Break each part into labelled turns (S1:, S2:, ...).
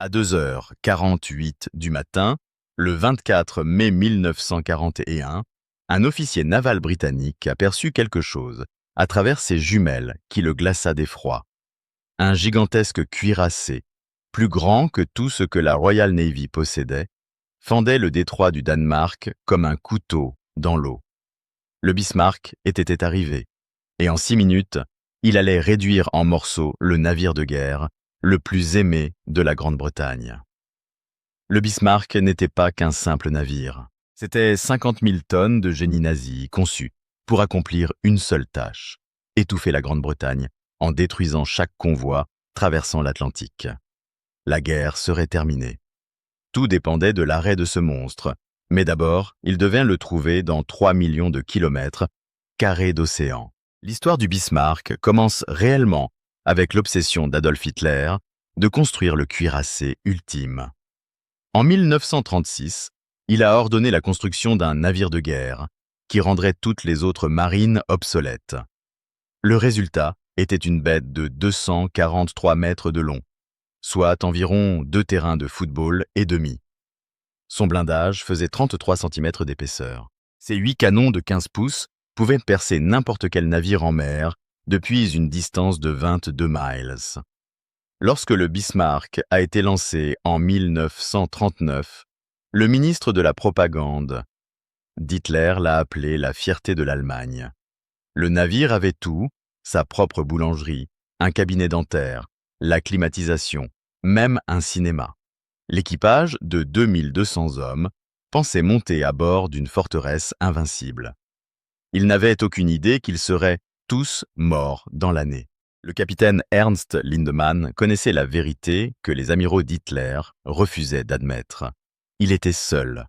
S1: À 2h48 du matin, le 24 mai 1941, un officier naval britannique aperçut quelque chose à travers ses jumelles qui le glaça d'effroi. Un gigantesque cuirassé, plus grand que tout ce que la Royal Navy possédait, fendait le détroit du Danemark comme un couteau dans l'eau. Le Bismarck était arrivé, et en 6 minutes, il allait réduire en morceaux le navire de guerre le plus aimé de la Grande-Bretagne. Le Bismarck n'était pas qu'un simple navire. C'était 50 000 tonnes de génie nazi conçues pour accomplir une seule tâche, étouffer la Grande-Bretagne en détruisant chaque convoi traversant l'Atlantique. La guerre serait terminée. Tout dépendait de l'arrêt de ce monstre, mais d'abord, il devait le trouver dans 3 millions de kilomètres carrés d'océan. L'histoire du Bismarck commence réellement avec l'obsession d'Adolf Hitler de construire le cuirassé ultime. En 1936, il a ordonné la construction d'un navire de guerre qui rendrait toutes les autres marines obsolètes. Le résultat était une bête de 243 mètres de long, soit environ 2 terrains de football et demi. Son blindage faisait 33 cm d'épaisseur. Ses 8 canons de 15 pouces pouvaient percer n'importe quel navire en mer depuis une distance de 22 miles. Lorsque le Bismarck a été lancé en 1939, le ministre de la Propagande d'Hitler l'a appelé la fierté de l'Allemagne. Le navire avait tout, sa propre boulangerie, un cabinet dentaire, la climatisation, même un cinéma. L'équipage de 2200 hommes pensait monter à bord d'une forteresse invincible. Ils n'avaient aucune idée qu'ils seraient tous morts dans l'année. Le capitaine Ernst Lindemann connaissait la vérité que les amiraux d'Hitler refusaient d'admettre. Il était seul.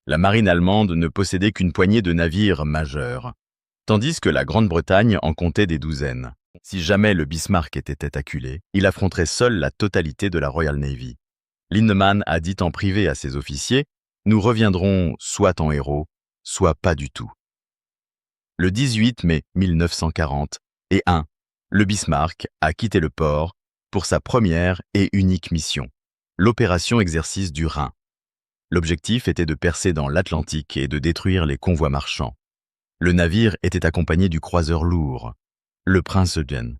S1: La marine allemande ne possédait qu'une poignée de navires majeurs, tandis que la Grande-Bretagne en comptait des douzaines. Si jamais le Bismarck était acculé, il affronterait seul la totalité de la Royal Navy. Lindemann a dit en privé à ses officiers « Nous reviendrons soit en héros, soit pas du tout ». Le 18 mai 1941, le Bismarck a quitté le port pour sa première et unique mission, l'opération Exercice du Rhin. L'objectif était de percer dans l'Atlantique et de détruire les convois marchands. Le navire était accompagné du croiseur lourd, le Prince Eugen.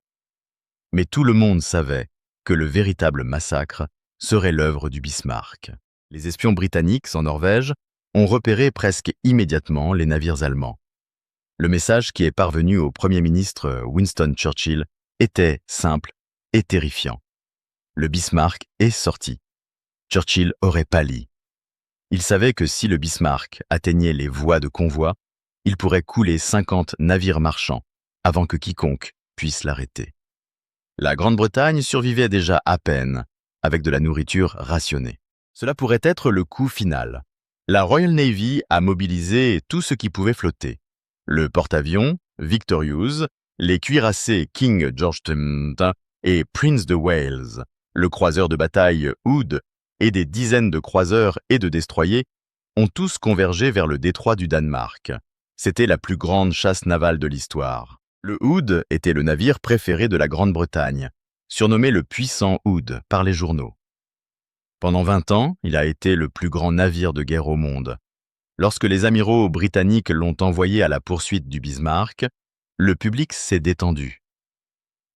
S1: Mais tout le monde savait que le véritable massacre serait l'œuvre du Bismarck. Les espions britanniques en Norvège ont repéré presque immédiatement les navires allemands. Le message qui est parvenu au Premier ministre Winston Churchill était simple et terrifiant. Le Bismarck est sorti. Churchill aurait pâli. Il savait que si le Bismarck atteignait les voies de convoi, il pourrait couler 50 navires marchands avant que quiconque puisse l'arrêter. La Grande-Bretagne survivait déjà à peine, avec de la nourriture rationnée. Cela pourrait être le coup final. La Royal Navy a mobilisé tout ce qui pouvait flotter. Le porte-avions Victorious, les cuirassés King George et Prince de Wales, le croiseur de bataille Hood et des dizaines de croiseurs et de destroyers ont tous convergé vers le détroit du Danemark. C'était la plus grande chasse navale de l'histoire. Le Hood était le navire préféré de la Grande-Bretagne, surnommé le puissant Hood par les journaux. Pendant 20 ans, il a été le plus grand navire de guerre au monde. Lorsque les amiraux britanniques l'ont envoyé à la poursuite du Bismarck, le public s'est détendu.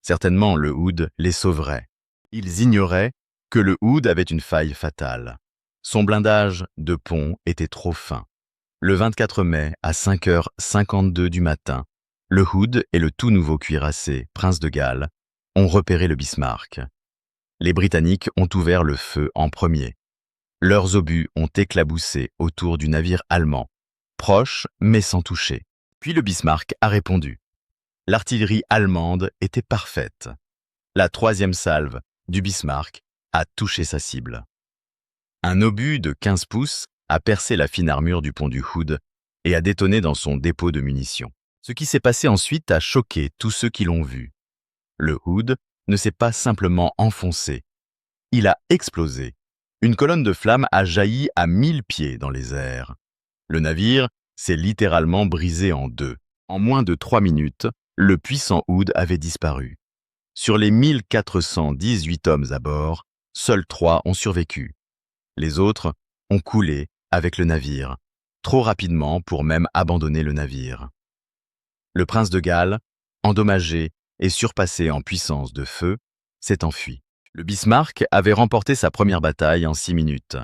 S1: Certainement, le Hood les sauverait. Ils ignoraient que le Hood avait une faille fatale. Son blindage de pont était trop fin. Le 24 mai, à 5h52 du matin, le Hood et le tout nouveau cuirassé Prince de Galles ont repéré le Bismarck. Les Britanniques ont ouvert le feu en premier. Leurs obus ont éclaboussé autour du navire allemand, proche mais sans toucher. Puis le Bismarck a répondu. L'artillerie allemande était parfaite. La 3e salve du Bismarck a touché sa cible. Un obus de 15 pouces a percé la fine armure du pont du Hood et a détonné dans son dépôt de munitions. Ce qui s'est passé ensuite a choqué tous ceux qui l'ont vu. Le Hood ne s'est pas simplement enfoncé, il a explosé. Une colonne de flammes a jailli à 1000 pieds dans les airs. Le navire s'est littéralement brisé en deux. En moins de 3 minutes, le puissant Hood avait disparu. Sur les 1418 hommes à bord, Seuls 3 ont survécu. Les autres ont coulé avec le navire, trop rapidement pour même abandonner le navire. Le prince de Galles, endommagé et surpassé en puissance de feu, s'est enfui. Le Bismarck avait remporté sa première bataille en 6 minutes.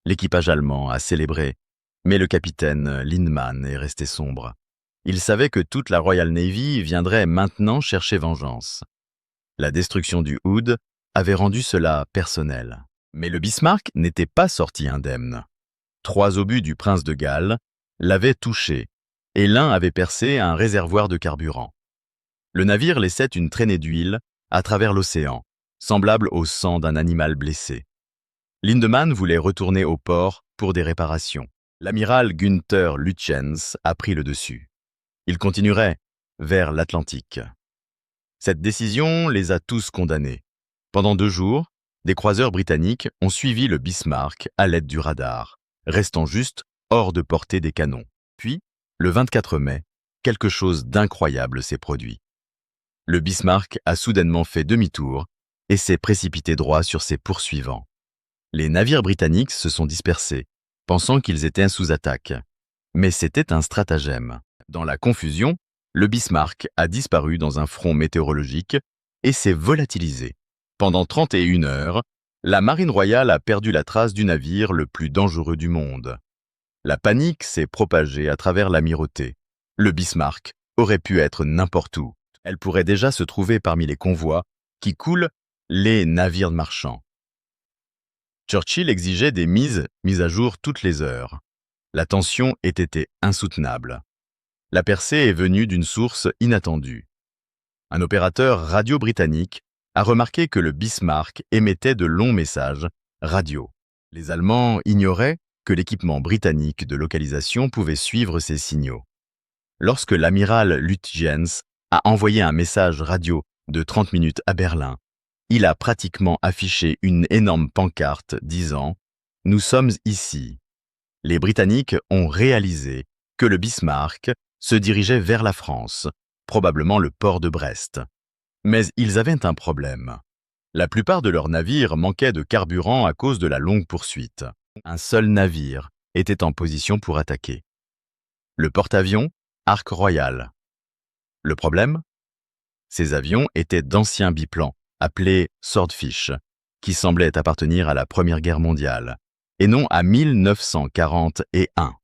S1: L'équipage allemand a célébré, mais le capitaine Lindemann est resté sombre. Il savait que toute la Royal Navy viendrait maintenant chercher vengeance. La destruction du Hood avait rendu cela personnel. Mais le Bismarck n'était pas sorti indemne. 3 obus du prince de Galles l'avaient touché, et l'un avait percé un réservoir de carburant. Le navire laissait une traînée d'huile à travers l'océan, semblable au sang d'un animal blessé. Lindemann voulait retourner au port pour des réparations. L'amiral Günther Lütjens a pris le dessus. Il continuerait vers l'Atlantique. Cette décision les a tous condamnés. Pendant 2 jours, des croiseurs britanniques ont suivi le Bismarck à l'aide du radar, restant juste hors de portée des canons. Puis, le 24 mai, quelque chose d'incroyable s'est produit. Le Bismarck a soudainement fait demi-tour et s'est précipité droit sur ses poursuivants. Les navires britanniques se sont dispersés, pensant qu'ils étaient sous attaque. Mais c'était un stratagème. Dans la confusion, le Bismarck a disparu dans un front météorologique et s'est volatilisé. Pendant 31 heures, la Marine royale a perdu la trace du navire le plus dangereux du monde. La panique s'est propagée à travers l'amirauté. Le Bismarck aurait pu être n'importe où. Elle pourrait déjà se trouver parmi les convois qui coulent les navires marchands. Churchill exigeait des mises à jour toutes les heures. La tension était insoutenable. La percée est venue d'une source inattendue. Un opérateur radio britannique a remarqué que le Bismarck émettait de longs messages radio. Les Allemands ignoraient que l'équipement britannique de localisation pouvait suivre ces signaux. Lorsque l'amiral Lütjens a envoyé un message radio de 30 minutes à Berlin, il a pratiquement affiché une énorme pancarte disant « Nous sommes ici ». Les Britanniques ont réalisé que le Bismarck se dirigeait vers la France, probablement le port de Brest. Mais ils avaient un problème. La plupart de leurs navires manquaient de carburant à cause de la longue poursuite. Un seul navire était en position pour attaquer. Le porte-avions Ark Royal. Le problème ? Ces avions étaient d'anciens biplans, appelés Swordfish, qui semblaient appartenir à la Première Guerre mondiale, et non à 1941.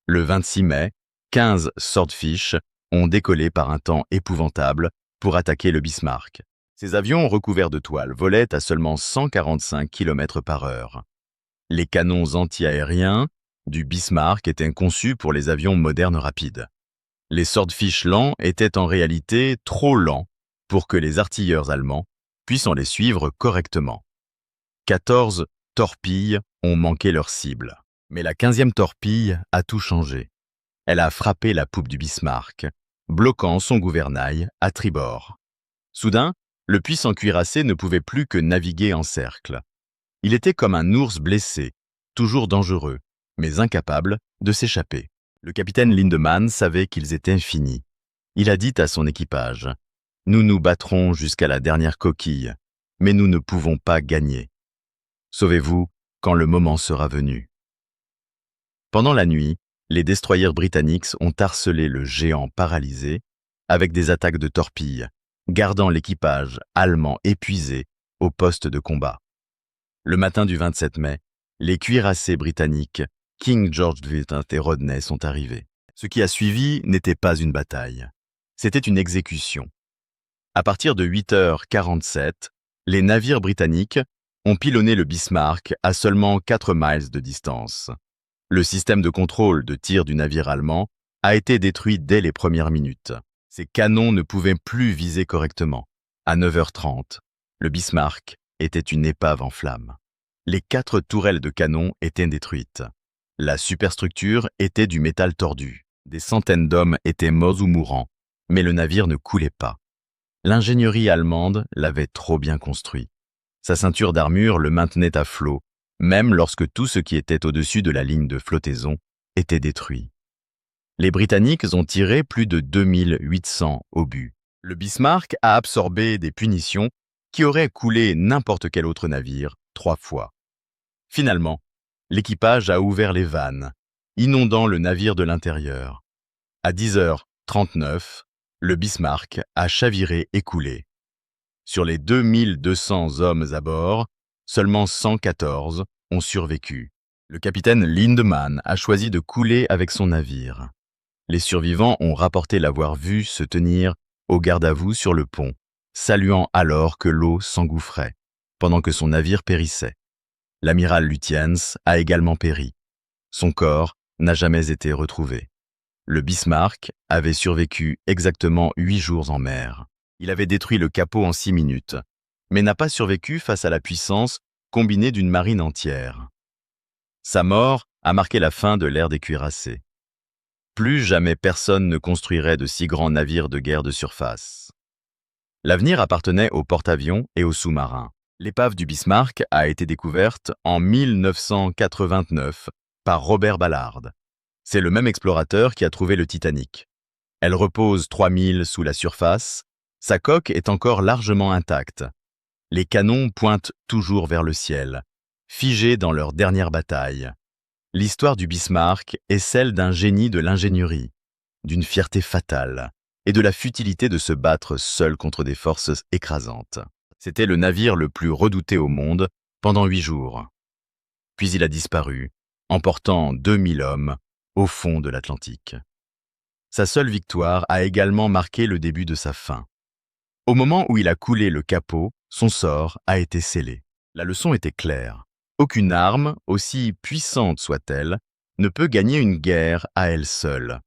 S1: Le 26 mai, 15 Swordfish ont décollé par un temps épouvantable pour attaquer le Bismarck. Ces avions recouverts de toile volaient à seulement 145 km/h. Les canons anti-aériens du Bismarck étaient conçus pour les avions modernes rapides. Les Swordfish lents étaient en réalité trop lents pour que les artilleurs allemands puissent les suivre correctement. 14 torpilles ont manqué leur cible. Mais la 15e torpille a tout changé. Elle a frappé la poupe du Bismarck, bloquant son gouvernail à tribord. Soudain, le puissant cuirassé ne pouvait plus que naviguer en cercle. Il était comme un ours blessé, toujours dangereux, mais incapable de s'échapper. Le capitaine Lindemann savait qu'ils étaient finis. Il a dit à son équipage « Nous nous battrons jusqu'à la dernière coquille, mais nous ne pouvons pas gagner. Sauvez-vous quand le moment sera venu. » Pendant la nuit, les destroyers britanniques ont harcelé le géant paralysé avec des attaques de torpilles, gardant l'équipage allemand épuisé au poste de combat. Le matin du 27 mai, les cuirassés britanniques King George VIII et Rodney sont arrivés. Ce qui a suivi n'était pas une bataille, c'était une exécution. À partir de 8h47, les navires britanniques ont pilonné le Bismarck à seulement 4 miles de distance. Le système de contrôle de tir du navire allemand a été détruit dès les premières minutes. Ses canons ne pouvaient plus viser correctement. À 9h30, le Bismarck était une épave en flammes. Les 4 tourelles de canon étaient détruites. La superstructure était du métal tordu. Des centaines d'hommes étaient morts ou mourants, mais le navire ne coulait pas. L'ingénierie allemande l'avait trop bien construit. Sa ceinture d'armure le maintenait à flot, même lorsque tout ce qui était au-dessus de la ligne de flottaison était détruit. Les Britanniques ont tiré plus de 2800 obus. Le Bismarck a absorbé des punitions qui aurait coulé n'importe quel autre navire 3 fois. Finalement, l'équipage a ouvert les vannes, inondant le navire de l'intérieur. À 10h39, le Bismarck a chaviré et coulé. Sur les 2200 hommes à bord, seulement 114 ont survécu. Le capitaine Lindemann a choisi de couler avec son navire. Les survivants ont rapporté l'avoir vu se tenir au garde-à-vous sur le pont, saluant alors que l'eau s'engouffrait, pendant que son navire périssait. L'amiral Lutyens a également péri. Son corps n'a jamais été retrouvé. Le Bismarck avait survécu exactement 8 jours en mer. Il avait détruit le capot en 6 minutes, mais n'a pas survécu face à la puissance combinée d'une marine entière. Sa mort a marqué la fin de l'ère des cuirassés. Plus jamais personne ne construirait de si grands navires de guerre de surface. L'avenir appartenait aux porte-avions et aux sous-marins. L'épave du Bismarck a été découverte en 1989 par Robert Ballard. C'est le même explorateur qui a trouvé le Titanic. Elle repose 3000 sous la surface. Sa coque est encore largement intacte. Les canons pointent toujours vers le ciel, figés dans leur dernière bataille. L'histoire du Bismarck est celle d'un génie de l'ingénierie, d'une fierté fatale et de la futilité de se battre seul contre des forces écrasantes. C'était le navire le plus redouté au monde pendant 8 jours. Puis il a disparu, emportant 2000 hommes au fond de l'Atlantique. Sa seule victoire a également marqué le début de sa fin. Au moment où il a coulé le capot, son sort a été scellé. La leçon était claire. Aucune arme, aussi puissante soit-elle, ne peut gagner une guerre à elle seule.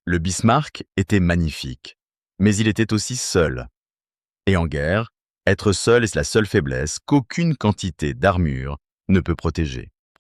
S1: Le Bismarck était magnifique, mais il était aussi seul. Et en guerre, être seul est la seule faiblesse qu'aucune quantité d'armure ne peut protéger.